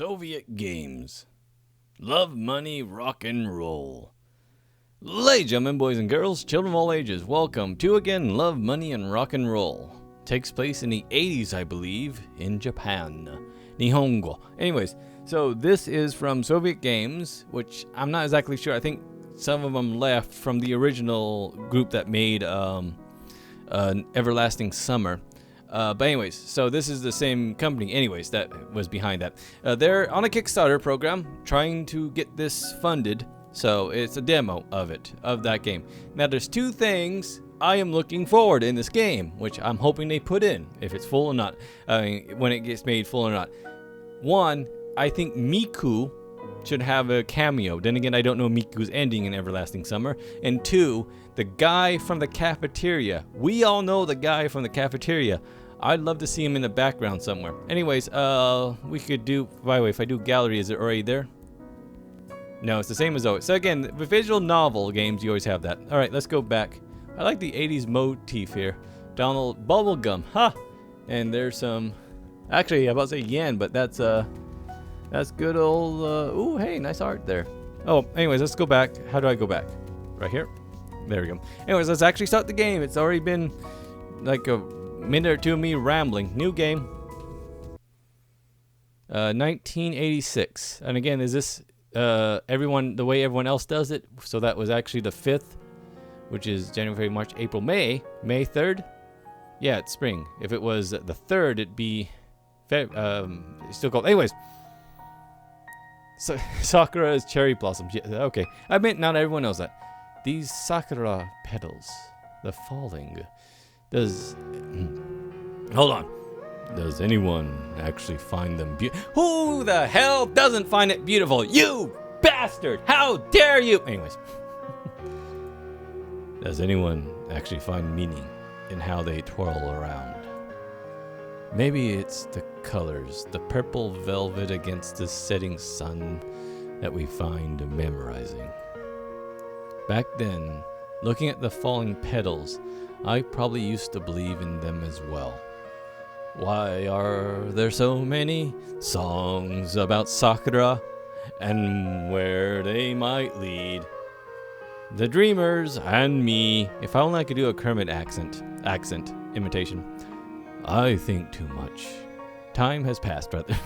Soviet games. Love, money, rock and roll. Ladies and gentlemen, boys and girls, children of all ages, welcome to again Love, Money, and Rock and Roll. Takes place in the 80s, I believe, in Japan. Nihongo. Anyways, so this is from Soviet Games, which I'm not exactly sure. I think some of them left from the original group that made Everlasting Summer. But anyways, so this is the same company, anyways, that was behind that. They're on a Kickstarter program trying to get this funded. So it's a demo of that game. Now there's two things I am looking forward in this game, which I'm hoping they put in, if it's full or not, when it gets made full or not. One, I think Miku should have a cameo. Then again, I don't know Miku's ending in Everlasting Summer. And two, the guy from the cafeteria. We all know the guy from the cafeteria. I'd love to see him in the background somewhere. Anyways, we could do, by the way, if I do gallery, is it already there? No, it's the same as always. So again, with visual novel games, you always have that. All right, let's go back. I like the 80s motif here. Donald Bubblegum, ha! And there's some, actually, I'm about to say yen, but that's good old, ooh, hey, nice art there. Oh, anyways, let's go back. How do I go back? Right here? There we go. Anyways, let's actually start the game. It's already been like a minute or two of me rambling. New game. 1986. And again, is this everyone the way everyone else does it? So that was actually the 5th, which is January, March, April, May 3rd. Yeah, it's spring. If it was the 3rd, it'd be it's still called. Anyways, so Sakura is cherry blossoms. Yeah, okay, I meant not everyone knows that. These Sakura petals, the falling. Hold on. Does anyone actually find them beautiful? Who the hell doesn't find it beautiful? You bastard! How dare you! Anyways. Does anyone actually find meaning in how they twirl around? Maybe it's the colors, the purple velvet against the setting sun that we find memorizing. Back then, looking at the falling petals, I probably used to believe in them as well. Why are there so many songs about Sakura and where they might lead? The dreamers and me. If only I could do a Kermit accent imitation. I think too much. Time has passed, brother.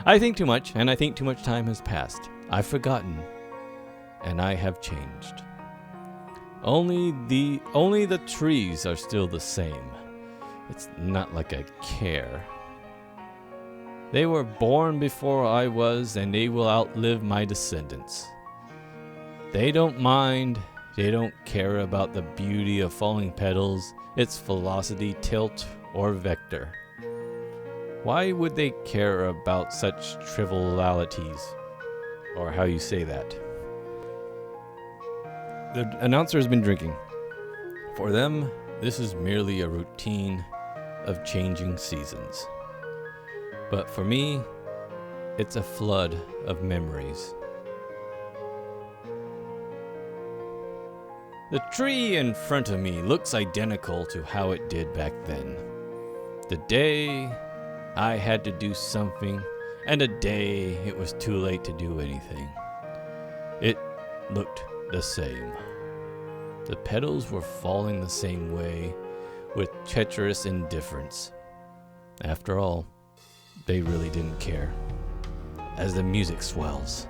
I think too much, and I think too much time has passed. I've forgotten, and I have changed. Only the trees are still the same. It's not like I care. They were born before I was, and they will outlive my descendants. They don't mind. They don't care about the beauty of falling petals, its velocity, tilt, or vector. Why would they care about such trivialities? Or how you say that? The announcer has been drinking. For them, this is merely a routine of changing seasons. But for me, it's a flood of memories. The tree in front of me looks identical to how it did back then. The day I had to do something, and the day it was too late to do anything. It looked the same. The petals were falling the same way, with treacherous indifference. After all, they really didn't care. As the music swells,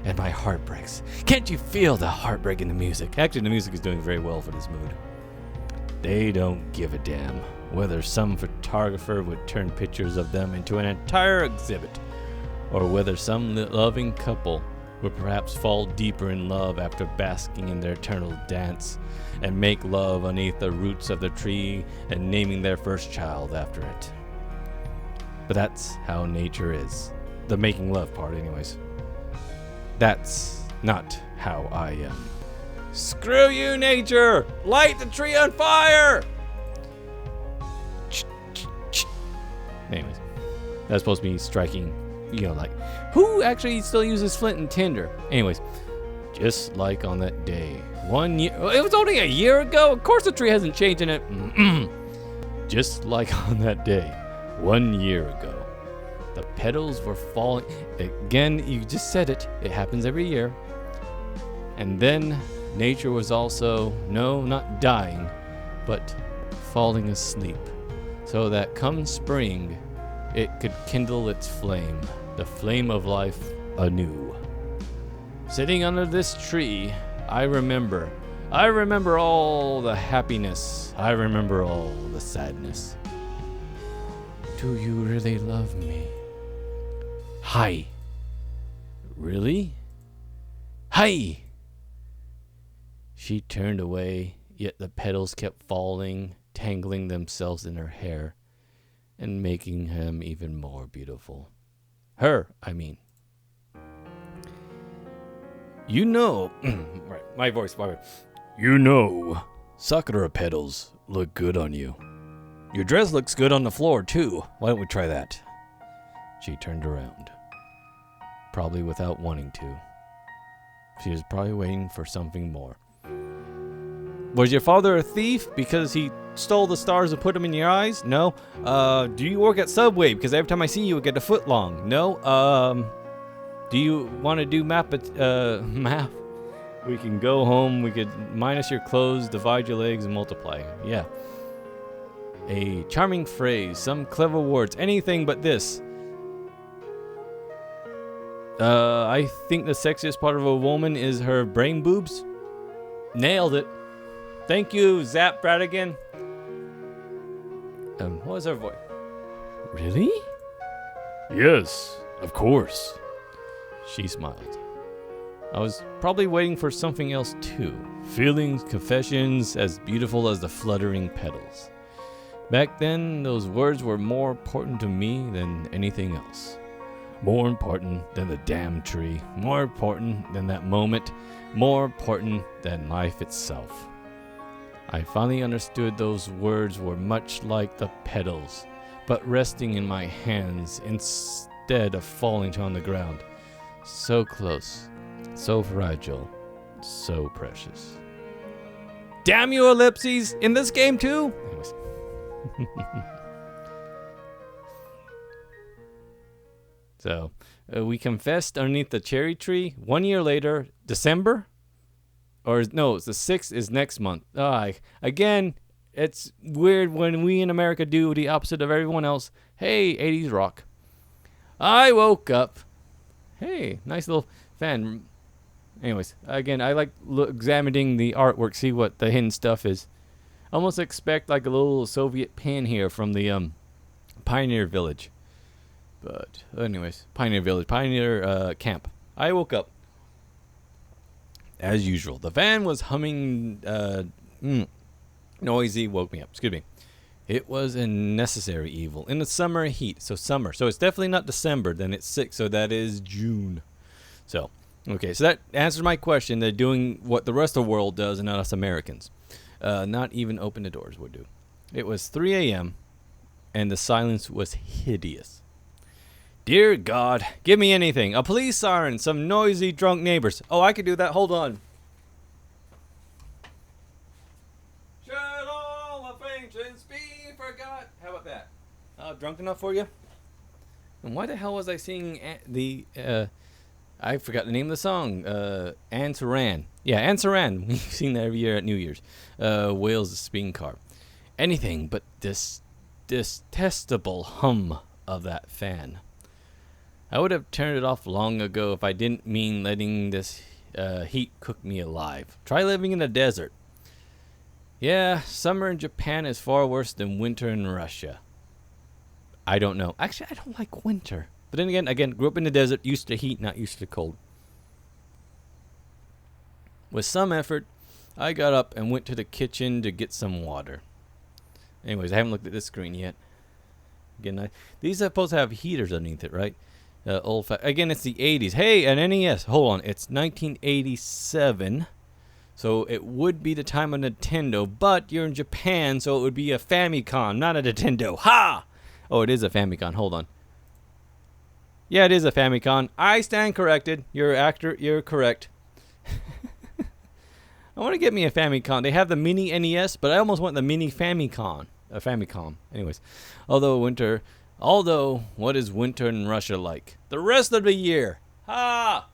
and my heart breaks. Can't you feel the heartbreak in the music? Actually, the music is doing very well for this mood. They don't give a damn whether some photographer would turn pictures of them into an entire exhibit, or whether some loving couple would perhaps fall deeper in love after basking in their eternal dance and make love underneath the roots of the tree and naming their first child after it. But that's how nature is. The making love part, anyways. That's not how I am. Screw you, nature! Light the tree on fire! Anyways, that's supposed to be striking, like, who actually still uses flint and tinder? Anyways, just like on that day, 1 year, it was only a year ago? Of course the tree hasn't changed in it. Just like on that day, 1 year ago, The petals were falling. Again, you just said it. It happens every year. And then nature was also, no, not dying, but falling asleep. So that come spring, it could kindle its flame, the flame of life anew. Sitting under this tree, I remember all the happiness. I remember all the sadness. Do you really love me? Hi. Really? Hi. She turned away, yet the petals kept falling, tangling themselves in her hair, and making him even more beautiful. Her, I mean. You know, right, my voice. You know, Sakura petals look good on you. Your dress looks good on the floor, too. Why don't we try that? She turned around, probably without wanting to. She was probably waiting for something more. Was your father a thief because he stole the stars and put them in your eyes? No. Do you work at Subway? Because every time I see you, I get a foot long. No. Do you want to do math? We can go home. We could minus your clothes, divide your legs, and multiply. Yeah. A charming phrase, some clever words, anything but this. I think the sexiest part of a woman is her brain boobs. Nailed it. Thank you, Zap Bradigan. What was her voice? Really? Yes, of course. She smiled. I was probably waiting for something else too. Feelings, confessions, as beautiful as the fluttering petals. Back then, those words were more important to me than anything else. More important than the damn tree. More important than that moment. More important than life itself. I finally understood those words were much like the petals, but resting in my hands instead of falling on the ground. So close, so fragile, so precious. Damn you, ellipses! In this game too? Anyways. So, we confessed underneath the cherry tree. 1 year later, December? Or no, it's the 6th is next month. Again, it's weird when we in America do the opposite of everyone else. Hey, 80s rock. I woke up. Hey, nice little fan. Anyways, again, I like examining the artwork, see what the hidden stuff is. Almost expect like a little Soviet pin here from the Pioneer Village. But anyways, Pioneer Camp. I woke up. As usual, the fan was humming, noisy, woke me up. Excuse me. It was a necessary evil in the summer heat. So summer. So it's definitely not December. Then it's 6. So that is June. So, okay. So that answers my question. They're doing what the rest of the world does and not us Americans. Not even open the doors would do. It was 3 a.m. and the silence was hideous. Dear God, give me anything. A police siren, some noisy drunk neighbors. Oh, I could do that. Hold on. Should all acquaintance be forgot? How about that? Drunk enough for you? And why the hell was I singing I forgot the name of the song. Anne Saran. Yeah, Anne Saran. We sing that every year at New Year's. Wales' spin car. Anything but this detestable hum of that fan. I would have turned it off long ago if I didn't mean letting this heat cook me alive. Try living in a desert. Yeah, summer in Japan is far worse than winter in Russia. I don't know. Actually, I don't like winter. But then again, grew up in the desert, used to heat, not used to cold. With some effort, I got up and went to the kitchen to get some water. Anyways, I haven't looked at this screen yet. Again, these are supposed to have heaters underneath it, right? Again, it's the 80s. Hey, an NES. Hold on. It's 1987. So it would be the time of Nintendo, but you're in Japan, so it would be a Famicom, not a Nintendo. Ha! Oh, it is a Famicom. Hold on. Yeah, it is a Famicom. I stand corrected. You're correct. I want to get me a Famicom. They have the mini NES, but I almost want the mini Famicom. Famicom. Anyways, although winter, Although, what is winter in Russia like? The rest of the year! Ha!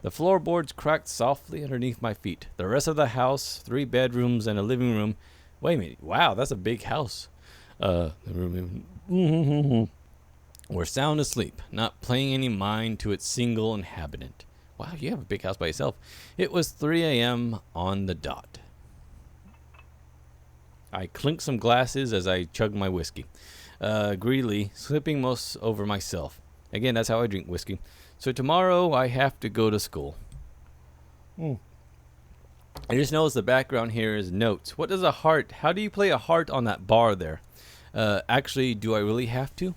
The floorboards cracked softly underneath my feet. The rest of the house, 3 bedrooms and a living room. Wait a minute. Wow, that's a big house. Were sound asleep, not paying any mind to its single inhabitant. Wow, you have a big house by yourself. It was 3 a.m. on the dot. I clinked some glasses as I chugged my whiskey, greedily, slipping most over myself. Again, that's how I drink whiskey. So tomorrow I have to go to school. I just noticed the background here is notes. What does a heart? How do you play a heart on that bar there? Actually, do I really have to?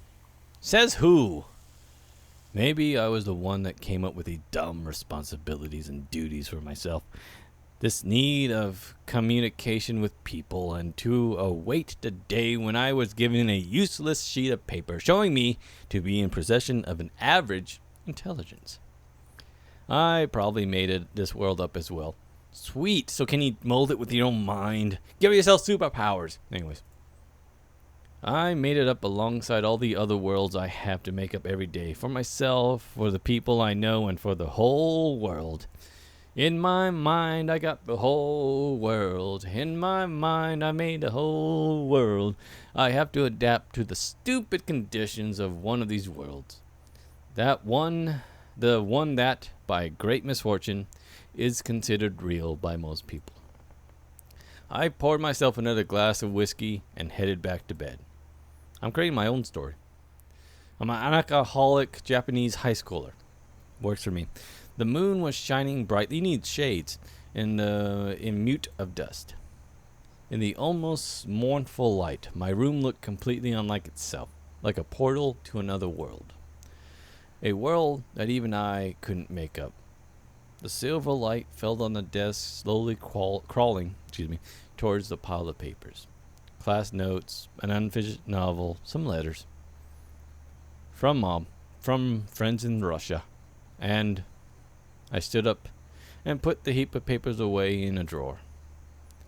Says who? Maybe I was the one that came up with these dumb responsibilities and duties for myself. This need of communication with people, and to await the day when I was given a useless sheet of paper showing me to be in possession of an average intelligence. I probably made this world up as well. Sweet, so can you mold it with your own mind? Give yourself superpowers. Anyways. I made it up alongside all the other worlds I have to make up every day. For myself, for the people I know, and for the whole world. In my mind, I got the whole world. In my mind, I made the whole world. I have to adapt to the stupid conditions of one of these worlds. The one that, by great misfortune, is considered real by most people. I poured myself another glass of whiskey and headed back to bed. I'm creating my own story. I'm an alcoholic Japanese high schooler. Works for me. The moon was shining brightly. Needs shades. In mute of dust. In the almost mournful light, my room looked completely unlike itself, like a portal to another world. A world that even I couldn't make up. The silver light fell on the desk, slowly crawling towards the pile of papers. Class notes, an unfinished novel, some letters. From Mom, from friends in Russia. And I stood up and put the heap of papers away in a drawer.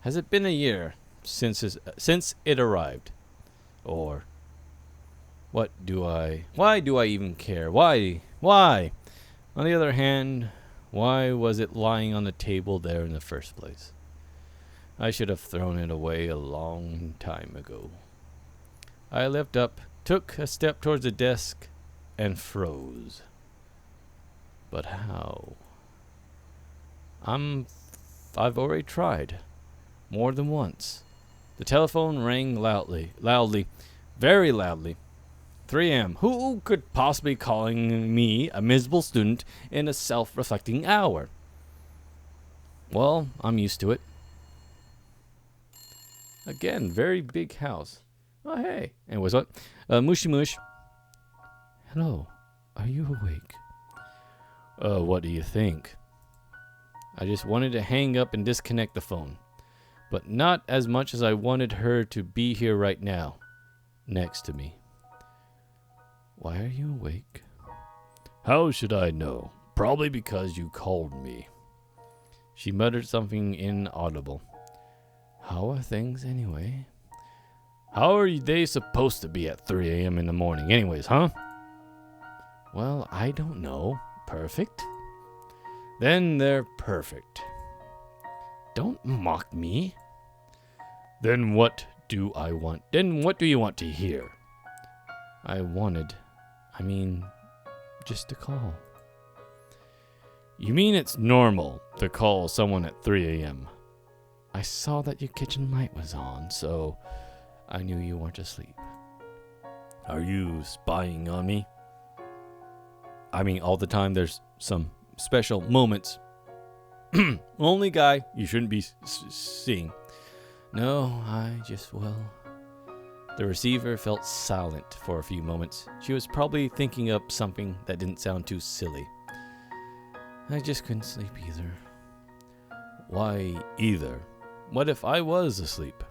Has it been a year since it arrived? Or why do I even care? Why? On the other hand, why was it lying on the table there in the first place? I should have thrown it away a long time ago. I leapt up, took a step towards the desk, and froze. But how? I've already tried. More than once. The telephone rang loudly, very loudly. 3 a.m. Who could possibly be calling me, a miserable student, in a self-reflecting hour? Well, I'm used to it. Again, very big house. Oh, hey. Anyways, what? Mushy Mush. Hello. Are you awake? What do you think? I just wanted to hang up and disconnect the phone. But not as much as I wanted her to be here right now, next to me. Why are you awake? How should I know? Probably because you called me. She muttered something inaudible. How are things anyway? How are they supposed to be at 3 a.m. in the morning anyways, huh? Well, I don't know. Perfect? Then they're perfect. Don't mock me. Then what do I want? Then what do you want to hear? Just to call. You mean it's normal to call someone at 3 a.m.? I saw that your kitchen light was on, so I knew you weren't asleep. Are you spying on me? All the time. There's some special moments. Only guy you shouldn't be seeing. No, The receiver felt silent for a few moments. She was probably thinking up something that didn't sound too silly. I just couldn't sleep either. Why either? What if I was asleep?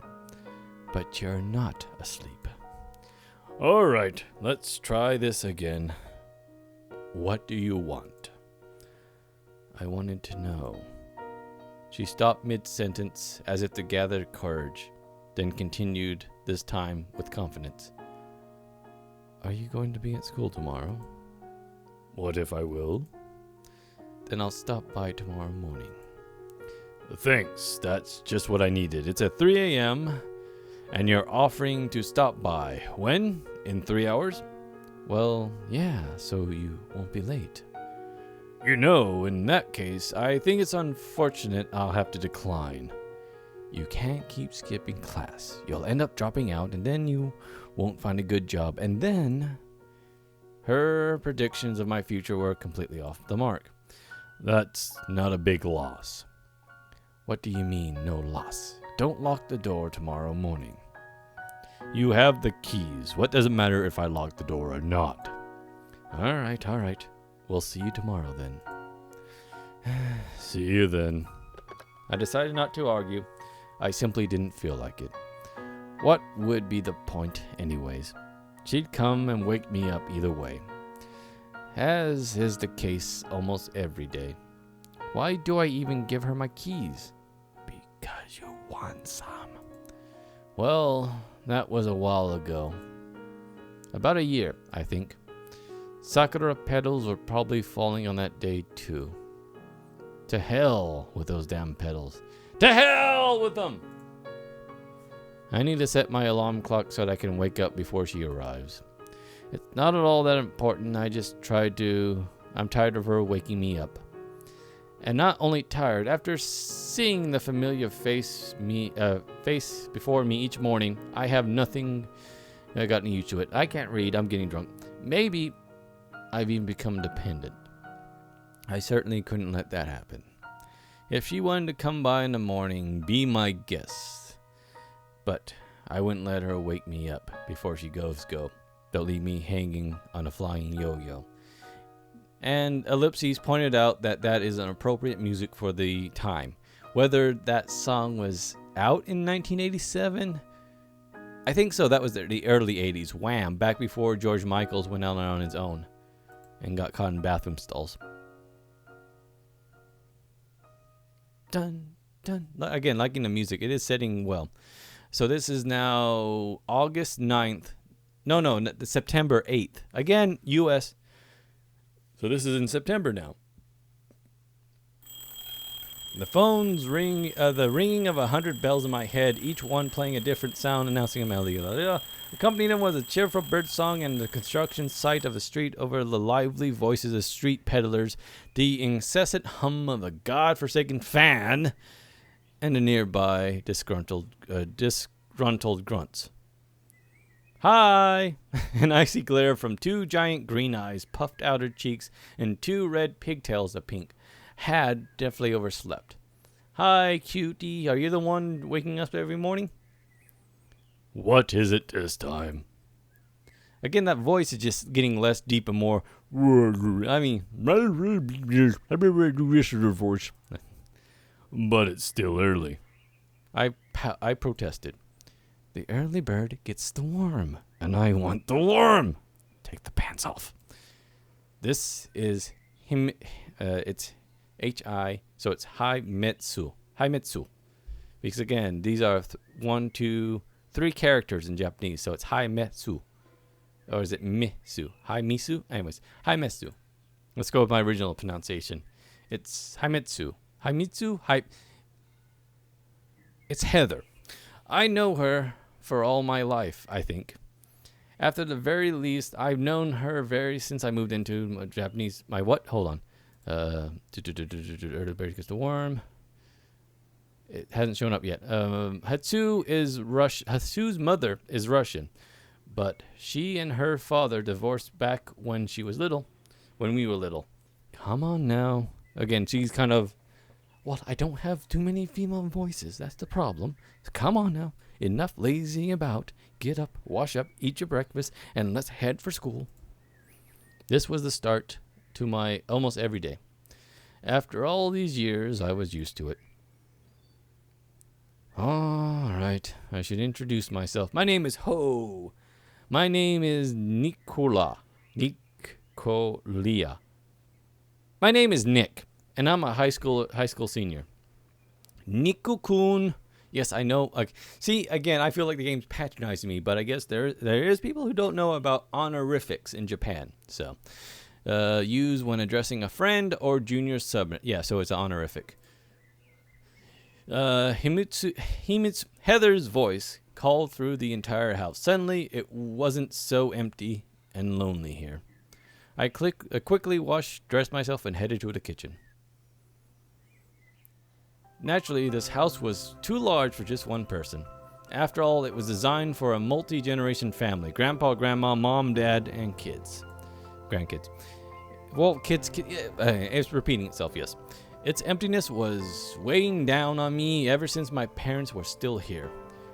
But you're not asleep. All right, let's try this again. What do you want? I wanted to know. She stopped mid-sentence as if to gather courage, then continued, this time with confidence. Are you going to be at school tomorrow? What if I will? Then I'll stop by tomorrow morning. Thanks, that's just what I needed. It's at 3 a.m., and you're offering to stop by. When? In 3 hours? Well, yeah, so you won't be late. You know, in that case, I think it's unfortunate I'll have to decline. You can't keep skipping class. You'll end up dropping out, and then you won't find a good job. And then... Her predictions of my future were completely off the mark. That's not a big loss. What do you mean, no loss? Don't lock the door tomorrow morning. You have the keys. What does it matter if I lock the door or not? All right. We'll see you tomorrow then. See you then. I decided not to argue. I simply didn't feel like it. What would be the point anyways? She'd come and wake me up either way, as is the case almost every day. Why do I even give her my keys? Because you want some. Well, that was a while ago. About a year, I think. Sakura petals were probably falling on that day too. To hell with those damn petals. To hell with them! I need to set my alarm clock so that I can wake up before she arrives. It's not at all that important. I'm tired of her waking me up. And not only tired, after seeing the familiar face before me each morning, I have gotten used to it. I can't read, I'm getting drunk. Maybe I've even become dependent. I certainly couldn't let that happen. If she wanted to come by in the morning, be my guest. But I wouldn't let her wake me up before she goes go. They'll leave me hanging on a flying yo-yo. And Ellipses pointed out that is an appropriate music for the time. Whether that song was out in 1987? I think so. That was the early 80s. Wham! Back before George Michael's went out on his own and got caught in bathroom stalls. Dun, dun. Again, liking the music. It is setting well. So this is now August 9th. No, September 8th. Again, U.S. So this is in September now. The phones ring, the ringing of 100 bells in my head, each one playing a different sound, announcing a melody. Accompanying them was a cheerful bird song and the construction site of the street over the lively voices of street peddlers, the incessant hum of a god-forsaken fan, and the nearby disgruntled grunts. Hi! An icy glare from two giant green eyes, puffed outer cheeks, and two red pigtails of pink. Had definitely overslept. Hi, cutie. Are you the one waking us up every morning? What is it this time? Again, that voice is just getting less deep and more... I mean... voice. But it's still early. I protested. The early bird gets the worm. And I want the worm. Take the pants off. This is him. It's H-I. So it's Haimetsu. Haimetsu. Because again, these are 1, 2, 3 characters in Japanese. So it's Haimetsu. Or is it Misu? Haimitsu? Anyways, Haimetsu. Let's go with my original pronunciation. It's Haimetsu. Haimitsu? It's Heather. I know her for all my life, I think. After the very least, I've known her since I moved into my Japanese... My what? Hold on. Early bird gets the worm. It hasn't shown up yet. Hatsu is Hatsu's mother is Russian, but she and her father divorced back when we were little. Come on now. Again, she's kind of... Well, I don't have too many female voices. That's the problem. Come on now. Enough lazying about. Get up, wash up, eat your breakfast, and let's head for school. This was the start to my almost every day. After all these years, I was used to it. All right. I should introduce myself. My name is Ho. My name is Nicolia. My name is Nick, and I'm a high school senior. Nico-kun, Yes, I know. Like, see, again, I feel like the game's patronizing me, but I guess there is people who don't know about honorifics in Japan. So, use when addressing a friend or junior sub. Yeah, so it's an honorific. Heather's voice called through the entire house. Suddenly, it wasn't so empty and lonely here. I quickly washed, dressed myself, and headed to the kitchen. Naturally, this house was too large for just one person. After all, it was designed for a multi-generation family. Grandpa, grandma, mom, dad, and kids. Grandkids. Well, kids, it's repeating itself, yes. Its emptiness was weighing down on me ever since my parents were still here.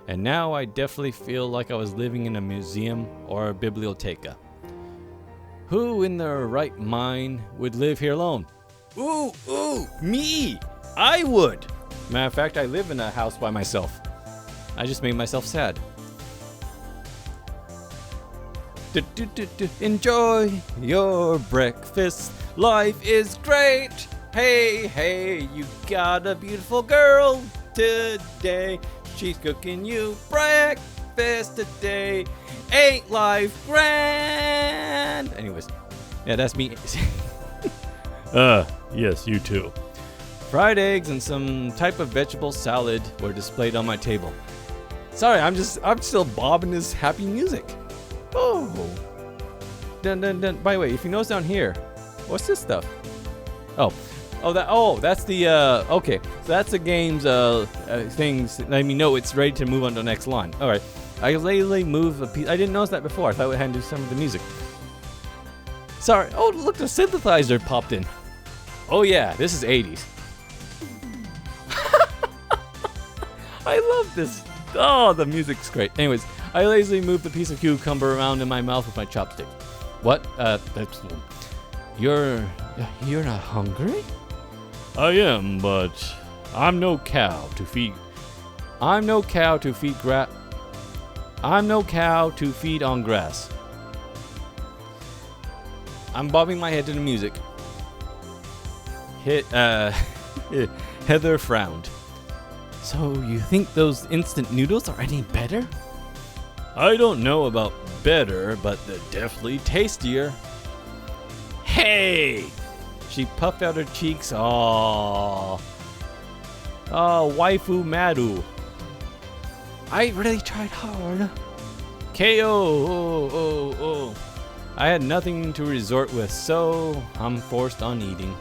And now I definitely feel like I was living in a museum or a biblioteca. Who in their right mind would live here alone? Ooh, me! I would! Matter of fact, I live in a house by myself. I just made myself sad. Enjoy your breakfast. Life is great. Hey, you got a beautiful girl today. She's cooking you breakfast today. Ain't life grand? Anyways, yeah, that's me. Yes, you too. Fried eggs and some type of vegetable salad were displayed on my table. Sorry, I'm still bobbing this happy music. Oh. Dun dun dun. By the way, if you notice down here, what's this stuff? That's the okay. So that's the game's things. Let me know it's ready to move on to the next line. All right. I lazily moved a piece. I didn't notice that before. I thought it had to do some of the music. Sorry. Oh, look, the synthesizer popped in. Oh yeah, this is 80s. I love this. Oh, the music's great. Anyways, I lazily moved the piece of cucumber around in my mouth with my chopstick. What? You're not hungry? I am, but I'm no cow to feed. I'm no cow to feed on grass. I'm bobbing my head to the music. Heather frowned. So you think those instant noodles are any better? I don't know about better, but they're definitely tastier. Hey! She puffed out her cheeks. Oh, waifu Maru. I really tried hard. KO. I had nothing to resort with, so I'm focused on eating.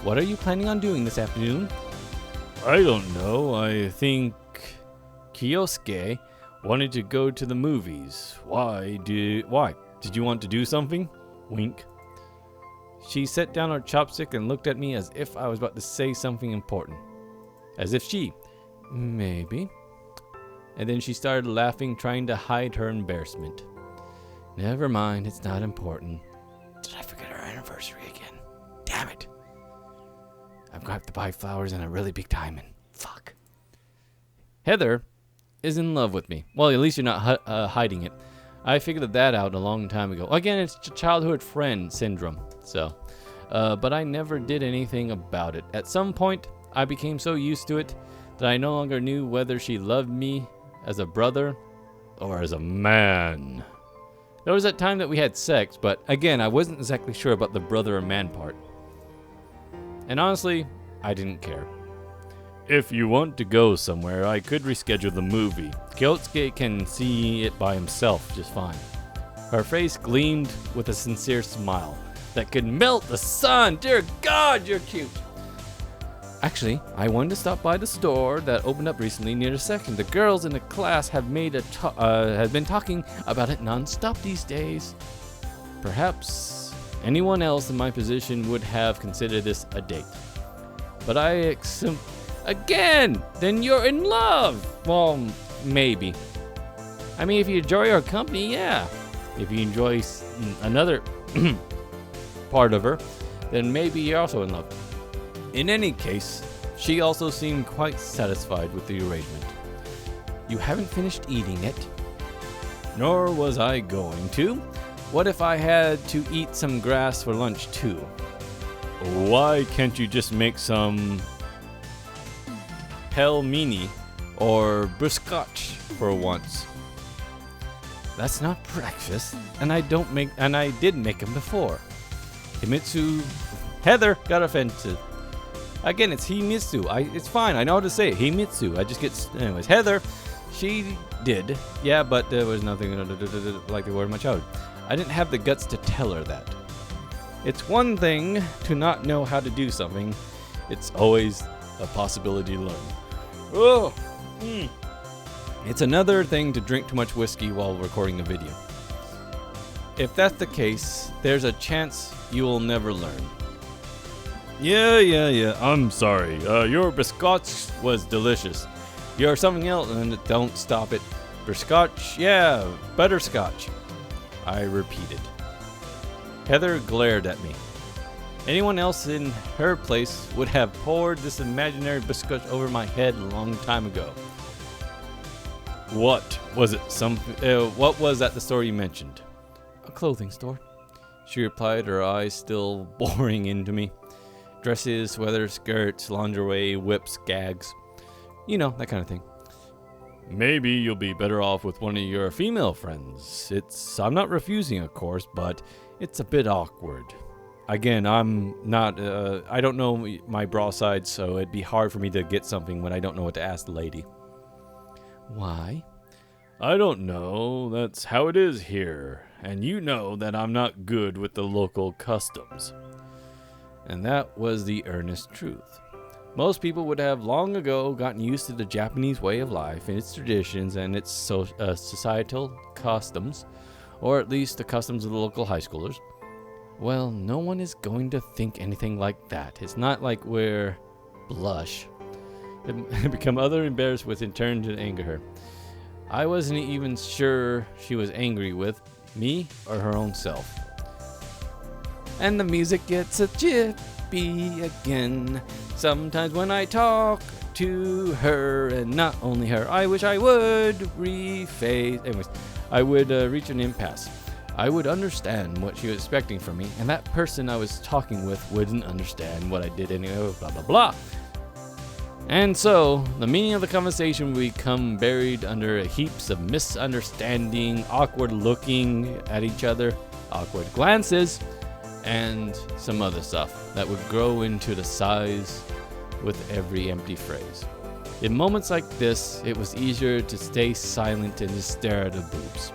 What are you planning on doing this afternoon? I don't know. I think Kyosuke wanted to go to the movies. Why? Did you want to do something? Wink. She set down her chopstick and looked at me as if I was about to say something important. Maybe. And then she started laughing, trying to hide her embarrassment. Never mind, it's not important. Did I forget our anniversary again? Damn it. I'm going to have to buy flowers and a really big diamond. Fuck. Heather is in love with me. Well, at least you're not hiding it. I figured that out a long time ago. Again, it's childhood friend syndrome. So, but I never did anything about it. At some point, I became so used to it that I no longer knew whether she loved me as a brother or as a man. There was that time that we had sex, but again, I wasn't exactly sure about the brother or man part. And honestly, I didn't care. If you want to go somewhere, I could reschedule the movie. Kyosuke can see it by himself just fine. Her face gleamed with a sincere smile that could melt the sun. Dear God, you're cute. Actually, I wanted to stop by the store that opened up recently near the section. The girls in the class have been talking about it non-stop these days. Perhaps anyone else in my position would have considered this a date. But again, then you're in love. Well, maybe. I mean, if you enjoy our company, yeah. If you enjoy another part of her, then maybe you're also in love. In any case, she also seemed quite satisfied with the arrangement. You haven't finished eating yet? Nor was I going to. What if I had to eat some grass for lunch too? Why can't you just make some pelmeni or biscotch for once. That's not breakfast, and I did make them before. Himitsu. Heather got offended. Again, it's Himitsu. It's fine. I know how to say it. Himitsu. I just get. Anyways, Heather, she did. Yeah, but there was nothing like the word in my childhood. I didn't have the guts to tell her that. It's one thing to not know how to do something. It's always a possibility to learn. Oh. It's another thing to drink too much whiskey while recording a video. If that's the case, there's a chance you will never learn. Yeah. I'm sorry. Your biscotch was delicious. You're something else, and don't stop it. Biscotch? Yeah, butterscotch. I repeated. Heather glared at me. Anyone else in her place would have poured this imaginary biscuit over my head a long time ago. What was it? What was at the store you mentioned? A clothing store, she replied, her eyes still boring into me. Dresses, sweaters, skirts, lingerie, whips, gags. You know, that kind of thing. Maybe you'll be better off with one of your female friends. I'm not refusing, of course, but it's a bit awkward. Again, I'm not, I don't know my bra size, so it'd be hard for me to get something when I don't know what to ask the lady. Why? I don't know. That's how it is here. And you know that I'm not good with the local customs. And that was the earnest truth. Most people would have long ago gotten used to the Japanese way of life and its traditions and its societal customs, or at least the customs of the local high schoolers. Well, no one is going to think anything like that. It's not like we're blush. It become other embarrassed with in turn to anger her. I wasn't even sure she was angry with me or her own self. And the music gets a jippy again. Sometimes when I talk to her, and not only her, I wish I would Anyways, I would reach an impasse. I would understand what she was expecting from me, and that person I was talking with wouldn't understand what I did anyway, blah, blah, blah. And so, the meaning of the conversation would become buried under heaps of misunderstanding, awkward looking at each other, awkward glances, and some other stuff that would grow into the size with every empty phrase. In moments like this, it was easier to stay silent and just stare at the boobs.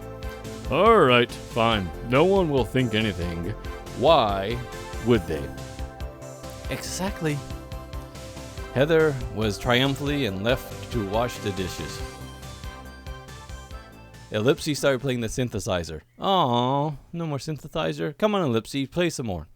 Alright, fine. No one will think anything. Why would they? Exactly. Heather was triumphantly and left to wash the dishes. Ellipsy started playing the synthesizer. Aww, no more synthesizer. Come on, Ellipsy, play some more.